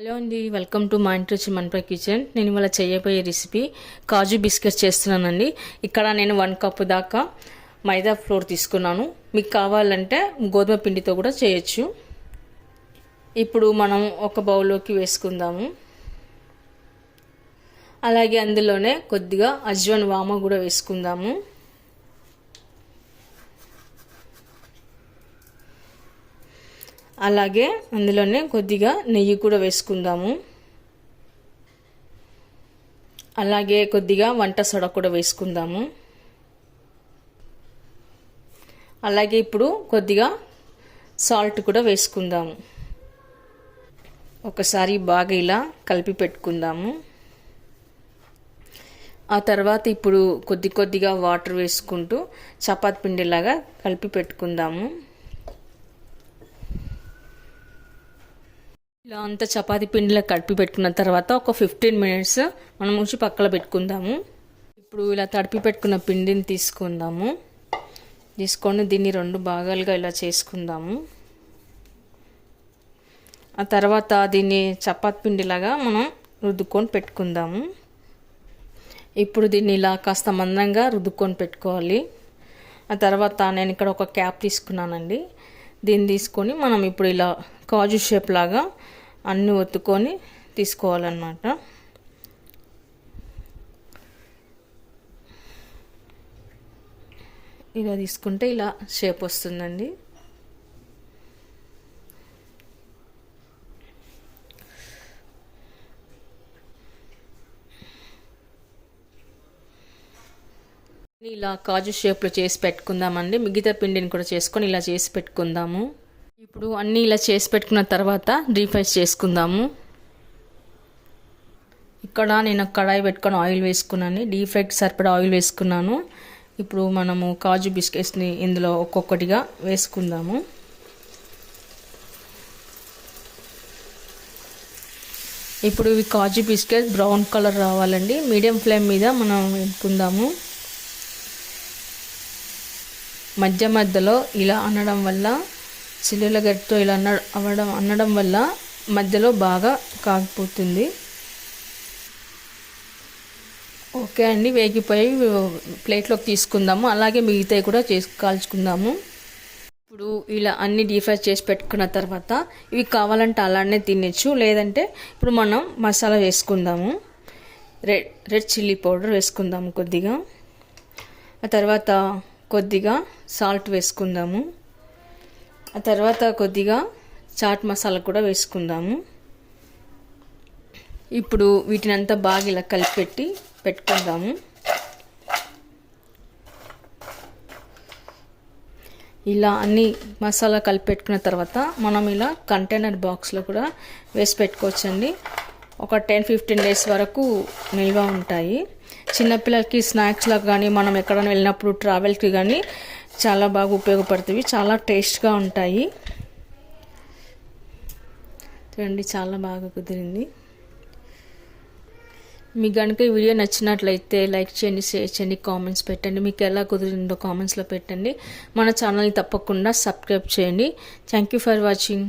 Hello అండి, welcome to మా ఇంటి రుచి మన్ప్ర కిచెన్. నేను ఇవాళ చేయబోయే రెసిపీ కాజు బిస్కెట్స్ చేస్తున్నానండి. ఇక్కడ నేను 1 కప్పు దాకా మైదా ఫ్లోర్ తీసుకున్నాను. మీకు కావాలంటే గోధుమ పిండితో కూడా చేయొచ్చు. ఇప్పుడు మనం ఒక బౌల్లోకి వేసుకుందాము. అలాగే అందులోనే కొద్దిగా అజ్వాన్ వామ కూడా వేసుకుందాము. అలాగే అందులోనే కొద్దిగా నెయ్యి కూడా వేసుకుందాము. అలాగే కొద్దిగా వంట సోడా కూడా వేసుకుందాము. అలాగే ఇప్పుడు కొద్దిగా సాల్ట్ కూడా వేసుకుందాము. ఒకసారి బాగా ఇలా కలిపి పెట్టుకుందాము. ఆ తర్వాత ఇప్పుడు కొద్దిగా వాటర్ వేసుకుంటూ చపాతీ పిండిలాగా కలిపి పెట్టుకుందాము. ఇలా అంతా చపాతీ పిండిలో కలిపి పెట్టుకున్న తర్వాత ఒక 15 మినిట్స్ మనం ఉంచి పక్కన పెట్టుకుందాము. ఇప్పుడు ఇలా తడిపి పెట్టుకున్న పిండిని తీసుకొని దీన్ని 2 భాగాలుగా ఇలా చేసుకుందాము. ఆ తర్వాత దీన్ని చపాతీ పిండిలాగా మనం రుద్దుకొని పెట్టుకుందాము. ఇప్పుడు దీన్ని ఇలా కాస్త మందంగా రుద్దుకొని పెట్టుకోవాలి. ఆ తర్వాత నేను ఇక్కడ ఒక క్యాప్ తీసుకున్నానండి. దీన్ని తీసుకొని మనం ఇప్పుడు ఇలా కాజు షేప్ లాగా అన్నీ ఒత్తుకొని తీసుకోవాలన్నమాట. ఇలా తీసుకుంటే ఇలా షేప్ వస్తుందండి. ఇలా కాజు షేప్లో చేసి పెట్టుకుందామండి. మిగతా పిండిని కూడా చేసుకొని ఇలా చేసి పెట్టుకుందాము. ఇప్పుడు అన్నీ ఇలా చేసి పెట్టుకున్న తర్వాత డీప్ ఫ్రై చేసుకుందాము. ఇక్కడ నేను కడాయి పెట్టుకొని ఆయిల్ వేసుకున్నాను. డీప్ ఫ్రైకి సరిపడా ఆయిల్ వేసుకున్నాను. ఇప్పుడు మనము కాజు బిస్కెట్స్ని ఇందులో ఒక్కొక్కటిగా వేసుకుందాము. ఇప్పుడు ఇవి కాజు బిస్కెట్ బ్రౌన్ కలర్ రావాలండి. మీడియం ఫ్లేమ్ మీద మనం వేసుకుందాము. మధ్యలో ఇలా అనడం వల్ల చిల్లుల గట్టితో ఇలా అనడం వల్ల మధ్యలో బాగా కాగిపోతుంది. ఓకే అండి, వేగిపోయి ప్లేట్లోకి తీసుకుందాము. అలాగే మిగతాయి కూడా కాల్చుకుందాము. ఇప్పుడు ఇలా అన్ని డీప్ ఫ్రై చేసి పెట్టుకున్న తర్వాత ఇవి కావాలంటే అలానే తినచ్చు, లేదంటే ఇప్పుడు మనం మసాలా వేసుకుందాము. రెడ్ చిల్లీ పౌడర్ వేసుకుందాము కొద్దిగా. ఆ తర్వాత కొద్దిగా సాల్ట్ వేసుకుందాము. ఆ తర్వాత కొద్దిగా చాట్ మసాలా కూడా వేసుకుందాము. ఇప్పుడు వీటిని అంతా బాగా ఇలా కలిపి పెట్టుకుందాము. ఇలా అన్ని మసాలా కలిపి పెట్టుకున్న తర్వాత మనం ఇలా కంటైనర్ బాక్స్లో కూడా వేసి పెట్టుకోవచ్చండి. ఒక 10-15 డేస్ వరకు నిల్వ ఉంటాయి. చిన్నపిల్లలకి స్నాక్స్లో కానీ మనం ఎక్కడైనా వెళ్ళినప్పుడు ట్రావెల్కి కానీ చాలా బాగా ఉపయోగపడుతుంది. చాలా టేస్ట్గా ఉంటాయి. చూడండి, చాలా బాగా కుదిరింది. మీకు కనుక ఈ వీడియో నచ్చినట్లయితే లైక్ చేయండి, షేర్ చేయండి, కామెంట్స్ పెట్టండి. మీకు ఎలా కుదిరిందో కామెంట్స్లో పెట్టండి. మన ఛానల్ని తప్పకుండా సబ్స్క్రైబ్ చేయండి. Thank you for watching.